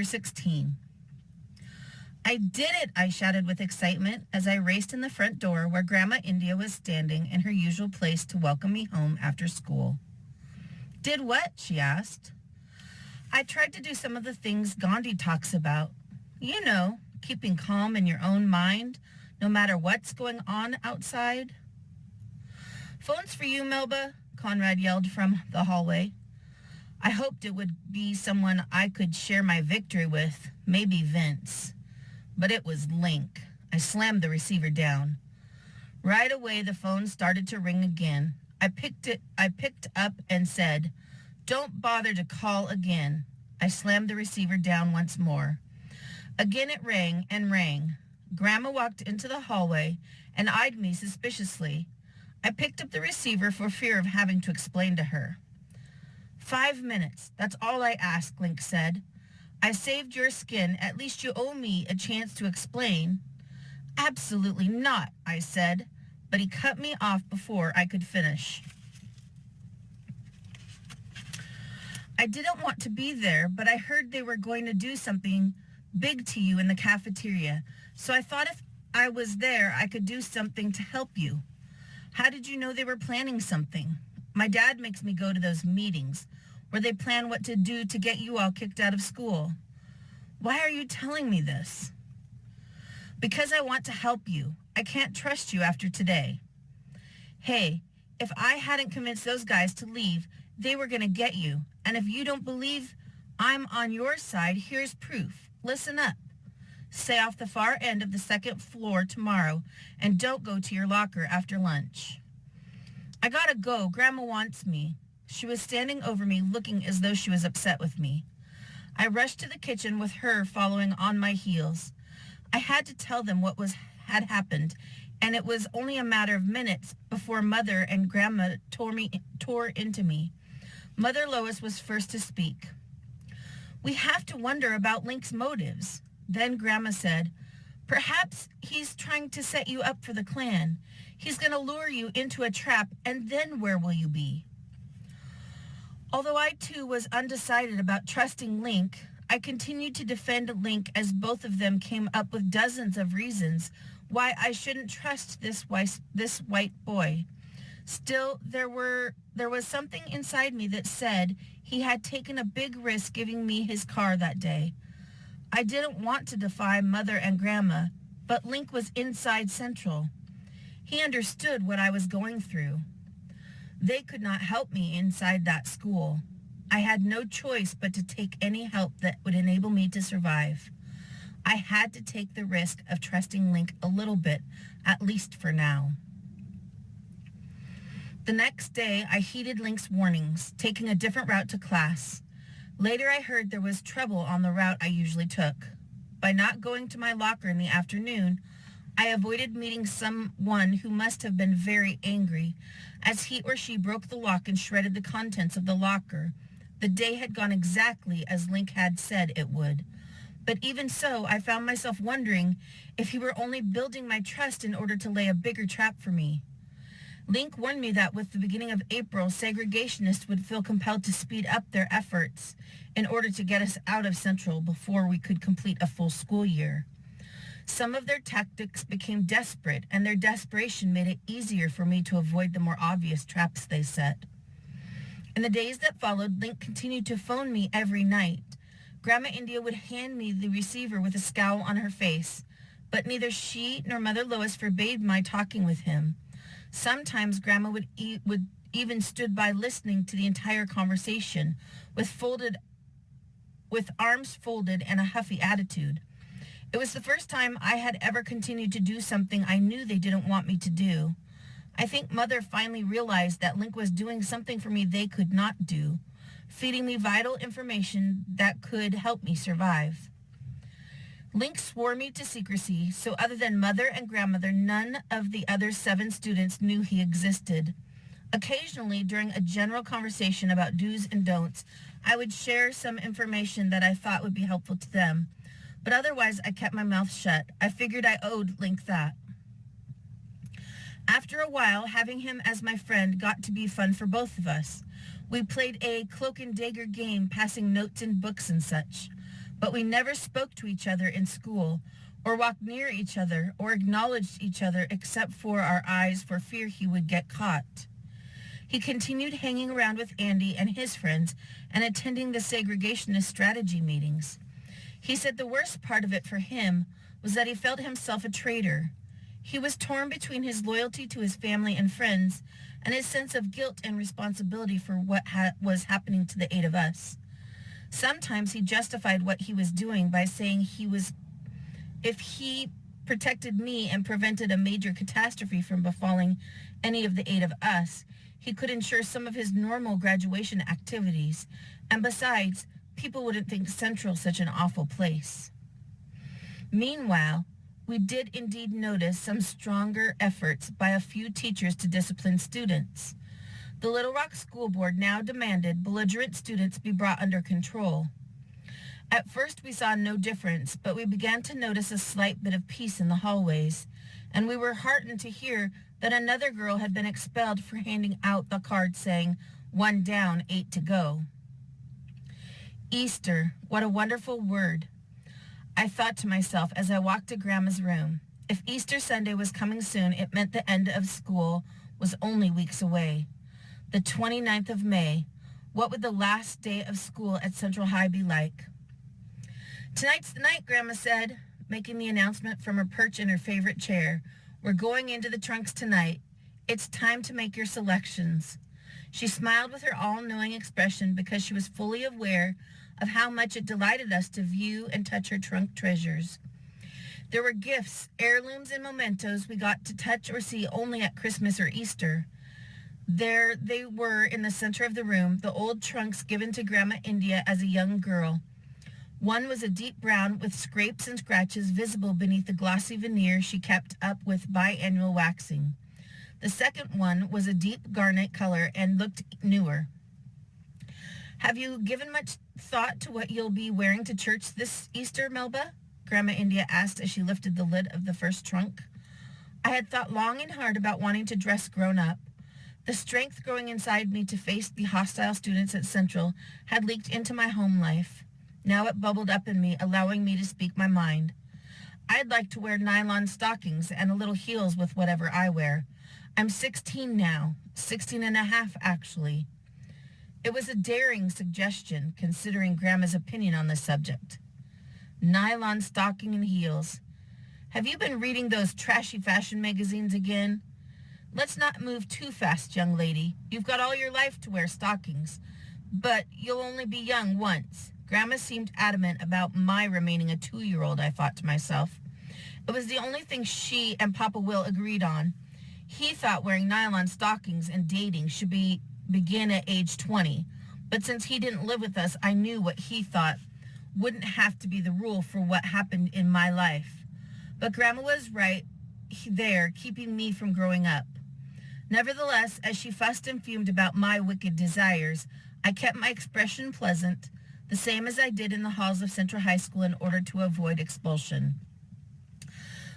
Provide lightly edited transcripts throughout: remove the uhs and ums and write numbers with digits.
16. I did it, I shouted with excitement as I raced in the front door where Grandma India was standing in her usual place to welcome me home after school. Did what? She asked. I tried to do some of the things Gandhi talks about. You know, keeping calm in your own mind, no matter what's going on outside. Phone's for you, Melba, Conrad yelled from the hallway. I hoped it would be someone I could share my victory with, maybe Vince. But it was Link. I slammed the receiver down. Right away, the phone started to ring again. I picked up and said, "Don't bother to call again." I slammed the receiver down once more. Again it rang and rang. Grandma walked into the hallway and eyed me suspiciously. I picked up the receiver for fear of having to explain to her. 5 minutes, that's all I ask, Link said. I saved your skin, at least you owe me a chance to explain. Absolutely not, I said, but he cut me off before I could finish. I didn't want to be there, but I heard they were going to do something big to you in the cafeteria, so I thought if I was there, I could do something to help you. How did you know they were planning something? My dad makes me go to those meetings where they plan what to do to get you all kicked out of school. Why are you telling me this? Because I want to help you. I can't trust you after today. Hey, if I hadn't convinced those guys to leave, they were going to get you. And if you don't believe I'm on your side, here's proof. Listen up. Stay off the far end of the second floor tomorrow and don't go to your locker after lunch. I gotta go. Grandma wants me. She was standing over me looking as though she was upset with me. I rushed to the kitchen with her following on my heels. I had to tell them what had happened, and it was only a matter of minutes before Mother and Grandma tore into me. Mother Lois was first to speak. We have to wonder about Link's motives. Then Grandma said, perhaps he's trying to set you up for the clan. He's going to lure you into a trap, and then where will you be? Although I too was undecided about trusting Link, I continued to defend Link as both of them came up with dozens of reasons why I shouldn't trust this white boy. Still, there was something inside me that said he had taken a big risk giving me his car that day. I didn't want to defy Mother and Grandma, but Link was inside Central. He understood what I was going through. They could not help me inside that school. I had no choice but to take any help that would enable me to survive. I had to take the risk of trusting Link a little bit, at least for now. The next day, I heeded Link's warnings, taking a different route to class. Later, I heard there was trouble on the route I usually took. By not going to my locker in the afternoon, I avoided meeting someone who must have been very angry, as he or she broke the lock and shredded the contents of the locker. The day had gone exactly as Link had said it would. But even so, I found myself wondering if he were only building my trust in order to lay a bigger trap for me. Link warned me that with the beginning of April, segregationists would feel compelled to speed up their efforts in order to get us out of Central before we could complete a full school year. Some of their tactics became desperate, and their desperation made it easier for me to avoid the more obvious traps they set. In the days that followed, Link continued to phone me every night. Grandma India would hand me the receiver with a scowl on her face, but neither she nor Mother Lois forbade my talking with him. Sometimes Grandma would even stood by listening to the entire conversation with arms folded and a huffy attitude. It was the first time I had ever continued to do something I knew they didn't want me to do. I think Mother finally realized that Link was doing something for me they could not do, feeding me vital information that could help me survive. Link swore me to secrecy, so other than Mother and Grandmother, none of the other 7 students knew he existed. Occasionally, during a general conversation about do's and don'ts, I would share some information that I thought would be helpful to them. But otherwise, I kept my mouth shut. I figured I owed Link that. After a while, having him as my friend got to be fun for both of us. We played a cloak and dagger game, passing notes and books and such. but we never spoke to each other in school or walked near each other or acknowledged each other except for our eyes for fear he would get caught. He continued hanging around with Andy and his friends and attending the segregationist strategy meetings. He said the worst part of it for him was that he felt himself a traitor. He was torn between his loyalty to his family and friends and his sense of guilt and responsibility for what was happening to the 8 of us. Sometimes he justified what he was doing by saying if he protected me and prevented a major catastrophe from befalling any of the 8 of us, he could ensure some of his normal graduation activities. And besides, people wouldn't think Central such an awful place. Meanwhile, we did indeed notice some stronger efforts by a few teachers to discipline students. The Little Rock School Board now demanded belligerent students be brought under control. At first we saw no difference, but we began to notice a slight bit of peace in the hallways, and we were heartened to hear that another girl had been expelled for handing out the card saying, 1 down, 8 to go. Easter, what a wonderful word. I thought to myself as I walked to Grandma's room. If Easter Sunday was coming soon, it meant the end of school was only weeks away. The 29th of May. What would the last day of school at Central High be like? Tonight's the night, Grandma said, making the announcement from her perch in her favorite chair. We're going into the trunks tonight. It's time to make your selections. She smiled with her all-knowing expression because she was fully aware of how much it delighted us to view and touch her trunk treasures. There were gifts, heirlooms, and mementos we got to touch or see only at Christmas or Easter. There they were in the center of the room, the old trunks given to Grandma India as a young girl. One was a deep brown with scrapes and scratches visible beneath the glossy veneer she kept up with biannual waxing. The second one was a deep garnet color and looked newer. Have you given much thought to what you'll be wearing to church this Easter, Melba? Grandma India asked as she lifted the lid of the first trunk. I had thought long and hard about wanting to dress grown up. The strength growing inside me to face the hostile students at Central had leaked into my home life. Now it bubbled up in me, allowing me to speak my mind. I'd like to wear nylon stockings and a little heels with whatever I wear. I'm 16 now, 16 and a half actually. It was a daring suggestion, considering Grandma's opinion on the subject. Nylon stocking and heels. Have you been reading those trashy fashion magazines again? Let's not move too fast, young lady. You've got all your life to wear stockings, but you'll only be young once. Grandma seemed adamant about my remaining a 2-year-old, I thought to myself. It was the only thing she and Papa Will agreed on. He thought wearing nylon stockings and dating should begin at age 20, but since he didn't live with us, I knew what he thought wouldn't have to be the rule for what happened in my life. But Grandma was right there, keeping me from growing up. Nevertheless, as she fussed and fumed about my wicked desires, I kept my expression pleasant, the same as I did in the halls of Central High School in order to avoid expulsion.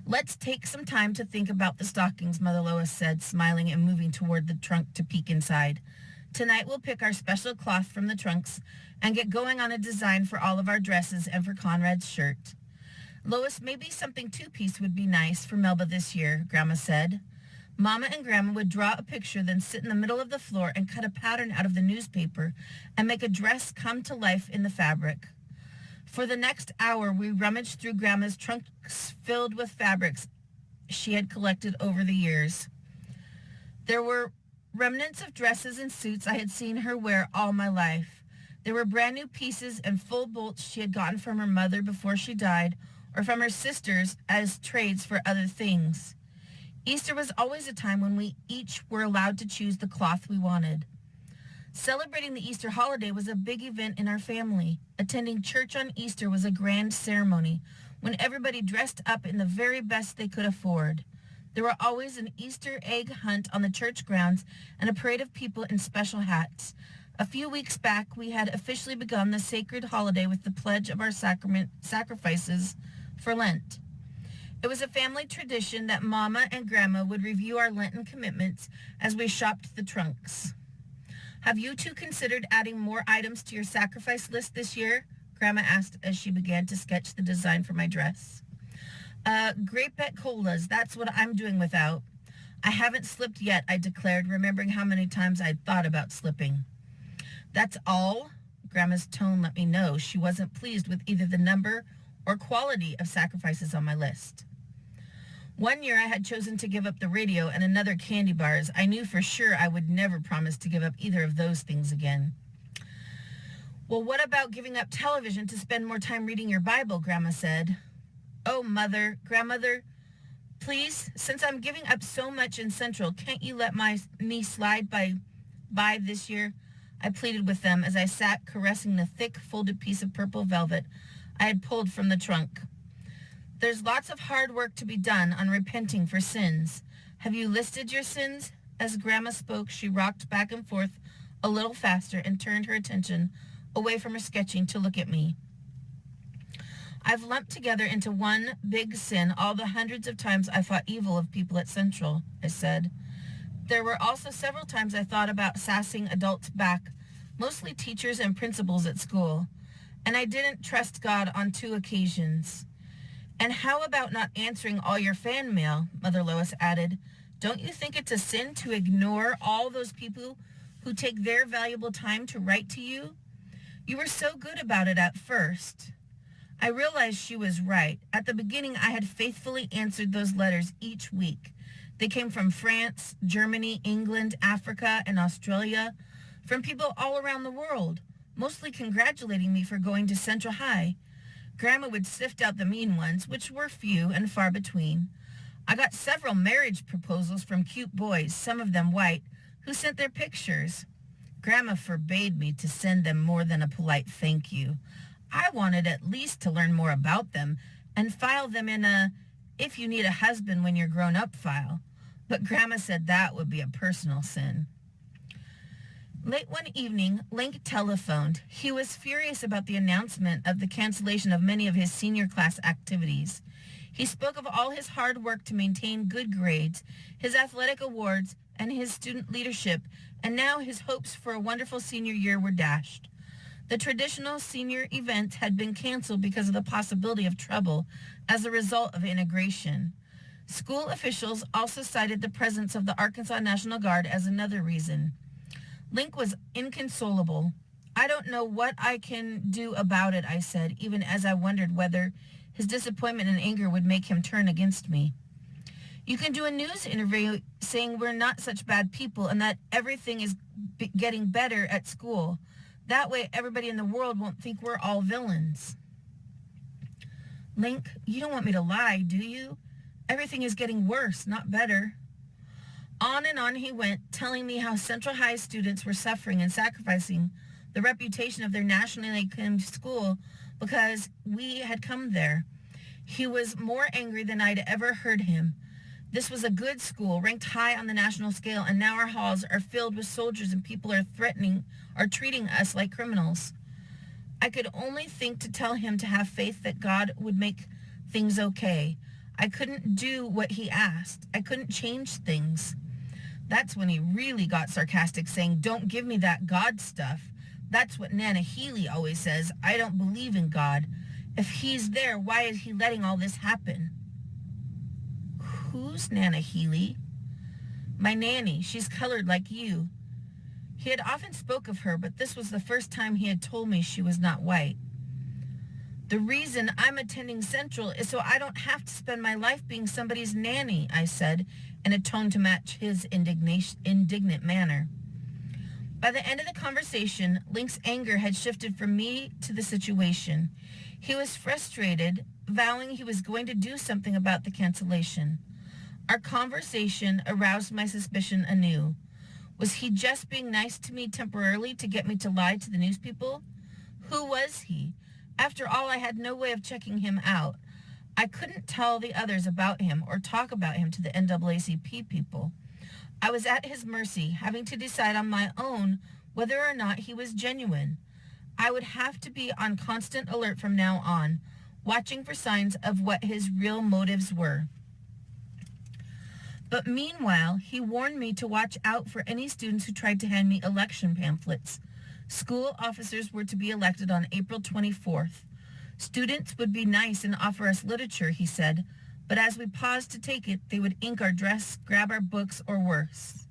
Let's take some time to think about the stockings, Mother Lois said, smiling and moving toward the trunk to peek inside. Tonight we'll pick our special cloth from the trunks and get going on a design for all of our dresses and for Conrad's shirt. Lois, maybe something 2-piece would be nice for Melba this year, Grandma said. Mama and Grandma would draw a picture, then sit in the middle of the floor and cut a pattern out of the newspaper and make a dress come to life in the fabric. For the next hour, we rummaged through Grandma's trunks filled with fabrics she had collected over the years. There were remnants of dresses and suits I had seen her wear all my life. There were brand new pieces and full bolts she had gotten from her mother before she died or from her sisters as trades for other things. Easter was always a time when we each were allowed to choose the cloth we wanted. Celebrating the Easter holiday was a big event in our family. Attending church on Easter was a grand ceremony when everybody dressed up in the very best they could afford. There were always an Easter egg hunt on the church grounds and a parade of people in special hats. A few weeks back, we had officially begun the sacred holiday with the pledge of our sacrifices for Lent. It was a family tradition that Mama and Grandma would review our Lenten commitments as we shopped the trunks. Have you two considered adding more items to your sacrifice list this year? Grandma asked as she began to sketch the design for my dress. Grape et colas, that's what I'm doing without. I haven't slipped yet, I declared, remembering how many times I'd thought about slipping. That's all? Grandma's tone let me know she wasn't pleased with either the number or quality of sacrifices on my list. One year I had chosen to give up the radio and another candy bars. I knew for sure I would never promise to give up either of those things again. Well, what about giving up television to spend more time reading your Bible, Grandma said. Oh, Grandmother, please, since I'm giving up so much in Central, can't you let me slide by this year? I pleaded with them as I sat caressing the thick, folded piece of purple velvet I had pulled from the trunk. There's lots of hard work to be done on repenting for sins. Have you listed your sins? As Grandma spoke, she rocked back and forth a little faster and turned her attention away from her sketching to look at me. I've lumped together into one big sin all the hundreds of times I thought evil of people at Central, I said. There were also several times I thought about sassing adults back, mostly teachers and principals at school, and I didn't trust God on 2 occasions. And how about not answering all your fan mail, Mother Lois added. Don't you think it's a sin to ignore all those people who take their valuable time to write to you? You were so good about it at first. I realized she was right. At the beginning, I had faithfully answered those letters each week. They came from France, Germany, England, Africa, and Australia, from people all around the world, mostly congratulating me for going to Central High. Grandma would sift out the mean ones, which were few and far between. I got several marriage proposals from cute boys, some of them white, who sent their pictures. Grandma forbade me to send them more than a polite thank you. I wanted at least to learn more about them and file them in a "if you need a husband when you're grown up" file. But Grandma said that would be a personal sin. Late one evening, Link telephoned. He was furious about the announcement of the cancellation of many of his senior class activities. He spoke of all his hard work to maintain good grades, his athletic awards, and his student leadership, and now his hopes for a wonderful senior year were dashed. The traditional senior event had been canceled because of the possibility of trouble as a result of integration. School officials also cited the presence of the Arkansas National Guard as another reason. Link was inconsolable. I don't know what I can do about it, I said, even as I wondered whether his disappointment and anger would make him turn against me. You can do a news interview saying we're not such bad people and that everything is getting better at school. That way everybody in the world won't think we're all villains. Link, you don't want me to lie, do you? Everything is getting worse, not better. On and on he went, telling me how Central High students were suffering and sacrificing the reputation of their nationally acclaimed school because we had come there. He was more angry than I'd ever heard him. This was a good school, ranked high on the national scale, and now our halls are filled with soldiers and people are treating us like criminals. I could only think to tell him to have faith that God would make things okay. I couldn't do what he asked. I couldn't change things. That's when he really got sarcastic, saying, "Don't give me that God stuff. That's what Nana Healy always says. I don't believe in God. If he's there, why is he letting all this happen?" Who's Nana Healy? My nanny. She's colored like you. He had often spoke of her, but this was the first time he had told me she was not white. The reason I'm attending Central is so I don't have to spend my life being somebody's nanny, I said, in a tone to match his indignant manner. By the end of the conversation, Link's anger had shifted from me to the situation. He was frustrated, vowing he was going to do something about the cancellation. Our conversation aroused my suspicion anew. Was he just being nice to me temporarily to get me to lie to the news people? Who was he? After all, I had no way of checking him out. I couldn't tell the others about him or talk about him to the NAACP people. I was at his mercy, having to decide on my own whether or not he was genuine. I would have to be on constant alert from now on, watching for signs of what his real motives were. But meanwhile, he warned me to watch out for any students who tried to hand me election pamphlets. School officers were to be elected on April 24th. Students would be nice and offer us literature, he said, but as we paused to take it, they would ink our dress, grab our books, or worse.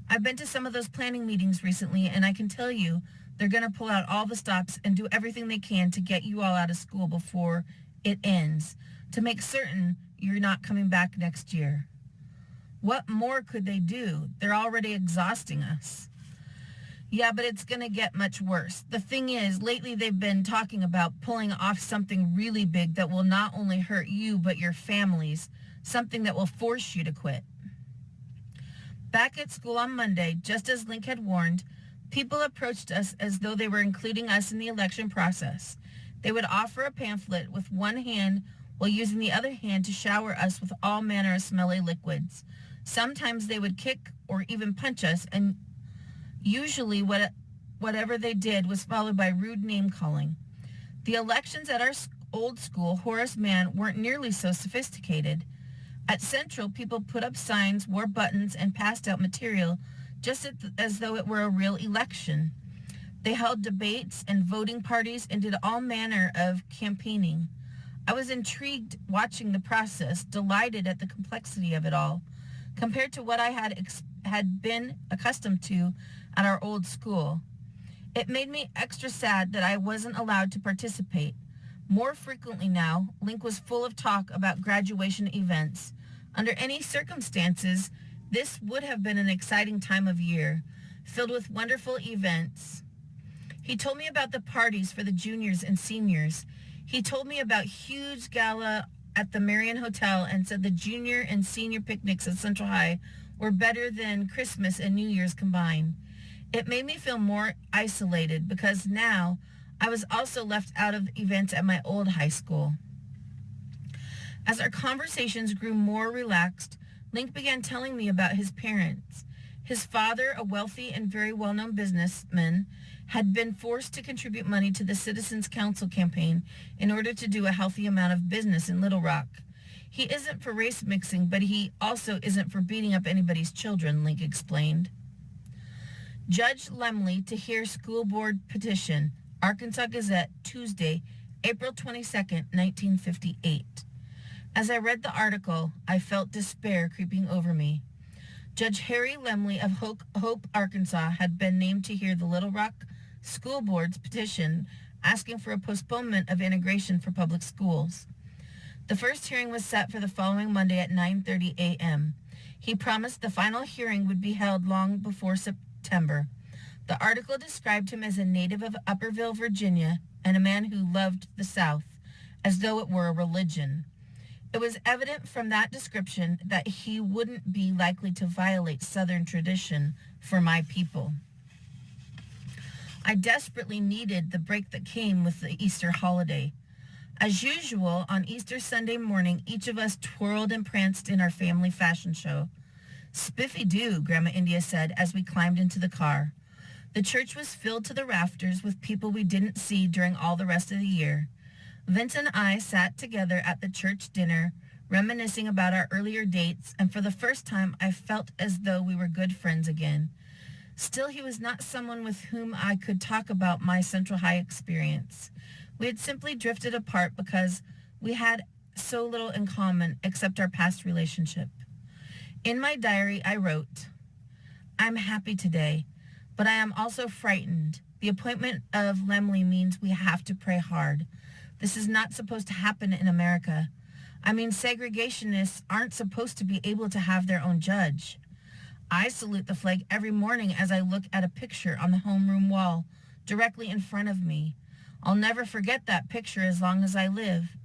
I've been to some of those planning meetings recently, and I can tell you they're going to pull out all the stops and do everything they can to get you all out of school before it ends, to make certain you're not coming back next year. What more could they do? They're already exhausting us. Yeah, but it's going to get much worse. The thing is, lately they've been talking about pulling off something really big that will not only hurt you, but your families, something that will force you to quit. Back at school on Monday, just as Link had warned, people approached us as though they were including us in the election process. They would offer a pamphlet with one hand while using the other hand to shower us with all manner of smelly liquids. Sometimes they would kick or even punch us, and usually whatever they did was followed by rude name-calling. The elections at our old school, Horace Mann, weren't nearly so sophisticated. At Central, people put up signs, wore buttons, and passed out material just as though it were a real election. They held debates and voting parties and did all manner of campaigning. I was intrigued watching the process, delighted at the complexity of it all, compared to what I had been accustomed to at our old school. It made me extra sad that I wasn't allowed to participate. More frequently now, Link was full of talk about graduation events. Under any circumstances, this would have been an exciting time of year, filled with wonderful events. He told me about the parties for the juniors and seniors. He told me about huge gala at the Marion Hotel and said the junior and senior picnics at Central High were better than Christmas and New Year's combined. It made me feel more isolated because now I was also left out of events at my old high school. As our conversations grew more relaxed, Link began telling me about his parents. His father, a wealthy and very well-known businessman, had been forced to contribute money to the Citizens Council campaign in order to do a healthy amount of business in Little Rock. He isn't for race mixing, but he also isn't for beating up anybody's children, Link explained. Judge Lemley to hear school board petition, Arkansas Gazette, Tuesday, April 22nd, 1958. As I read the article, I felt despair creeping over me. Judge Harry Lemley of Hope, Arkansas, had been named to hear the Little Rock School Board's petition asking for a postponement of integration for public schools. The first hearing was set for the following Monday at 9:30 a.m. He promised the final hearing would be held long before September. The article described him as a native of Upperville, Virginia, and a man who loved the South, as though it were a religion. It was evident from that description that he wouldn't be likely to violate Southern tradition for my people. I desperately needed the break that came with the Easter holiday. As usual, on Easter Sunday morning, each of us twirled and pranced in our family fashion show. "Spiffy-doo," Grandma India said as we climbed into the car. The church was filled to the rafters with people we didn't see during all the rest of the year. Vince and I sat together at the church dinner, reminiscing about our earlier dates, and for the first time I felt as though we were good friends again. Still, he was not someone with whom I could talk about my Central High experience. We had simply drifted apart because we had so little in common except our past relationship. In my diary, I wrote, "I'm happy today, but I am also frightened. The appointment of Lemley means we have to pray hard. This is not supposed to happen in America. I mean, segregationists aren't supposed to be able to have their own judge. I salute the flag every morning as I look at a picture on the homeroom wall directly in front of me. I'll never forget that picture as long as I live.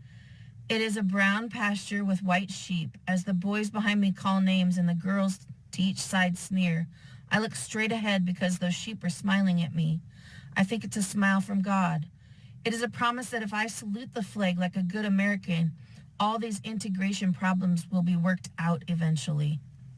It is a brown pasture with white sheep. As the boys behind me call names and the girls to each side sneer, I look straight ahead because those sheep are smiling at me. I think it's a smile from God. It is a promise that if I salute the flag like a good American, all these integration problems will be worked out eventually."